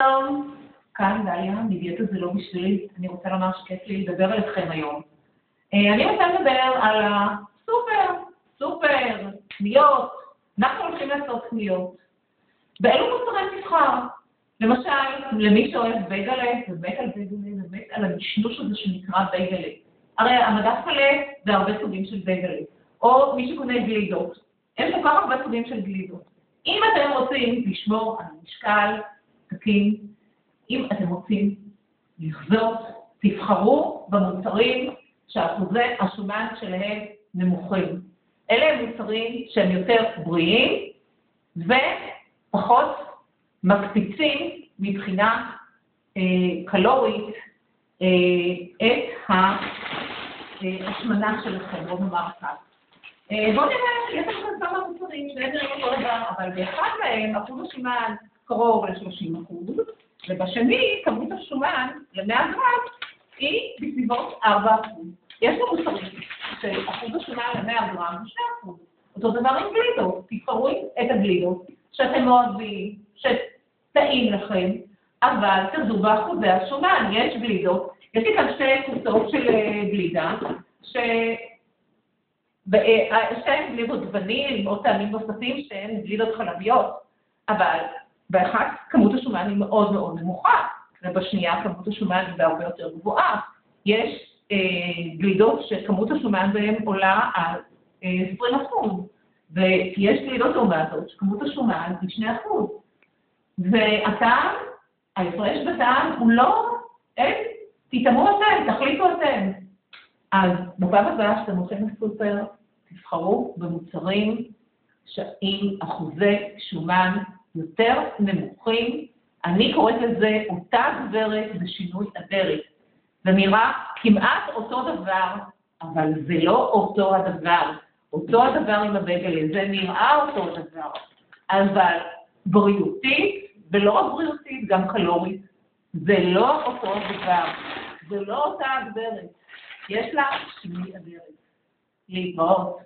שלום, כאן דליה, מדיאטה זה לא בשבילי, אני רוצה לומר שכיף לי לדבר עליכם היום. אני רוצה לדבר על הסופר, קניות, אנחנו הולכים לעשות קניות. באילו מוצרים תבחר? למשל, למי שאוהב בייגלה, ומת על בייגלה, ומת על המשלוש הזה שנקרא בייגלה. הרי המדף מלא זה הרבה סוגים של בייגלה, או מי שקונה גלידות. אין כל כך הרבה סוגים של גלידות. אם אתם רוצים לשמור על משקל תקין, אם אתם רוצים לחזות, תבחרו במוצרים שאחוזי השומן שלהם נמוכים. אלה הם מוצרים שהם יותר בריאים ופחות מקפיצים מבחינה קלורית את ההשמנה שלכם, בואו נאמר כך. בואו נראה, יש לכם כמה מוצרים שנדרים אותו דבר, אבל באחד מהם אחוז השומן קרוב ל-30%, ובשני כמות השומן ל-100 גרם היא בסביבות 4%. יש לנו מוצרים שאחוז השומן ל-100 גרם הוא 2%. אותו דבר עם גלידות, תבחרו את הגלידות שאתם אוהבים, שטעים לכם, אבל תרדו באחוזי השומן. יש גלידות, יש לי כאן שתי קבוצות של גלידה, שהן גלידות וניל או טעמים נוספים שהן גלידות חלביות, אבל באחת כמות השומן היא מאוד מאוד נמוכה, ובשנייה כמות השומן היא הרבה יותר גבוהה. יש גלידות שכמות השומן בהן עולה על 20%, ויש גלידות לעומת זאת שכמות השומן היא 2%. והטעם, ההפרש בטעם הוא לא, תתאמו אתם, תחליטו אתם. אז בפעם הבאה שאתם הולכים לסופר, תבחרו במוצרים עם אחוזי שומן יותר נמוכים. אני קוראת לזה אותה גברת בשינוי אדרת. זה נראה כמעט אותו דבר, אבל זה לא אותו הדבר. אותו הדבר עם הבייגלה, זה נראה אותו דבר. אבל בריאותית, ולא רק בריאותית, גם קלורית, זה לא אותו דבר. זה לא אותה גברת. יש לה שינוי אדרת. להתראות.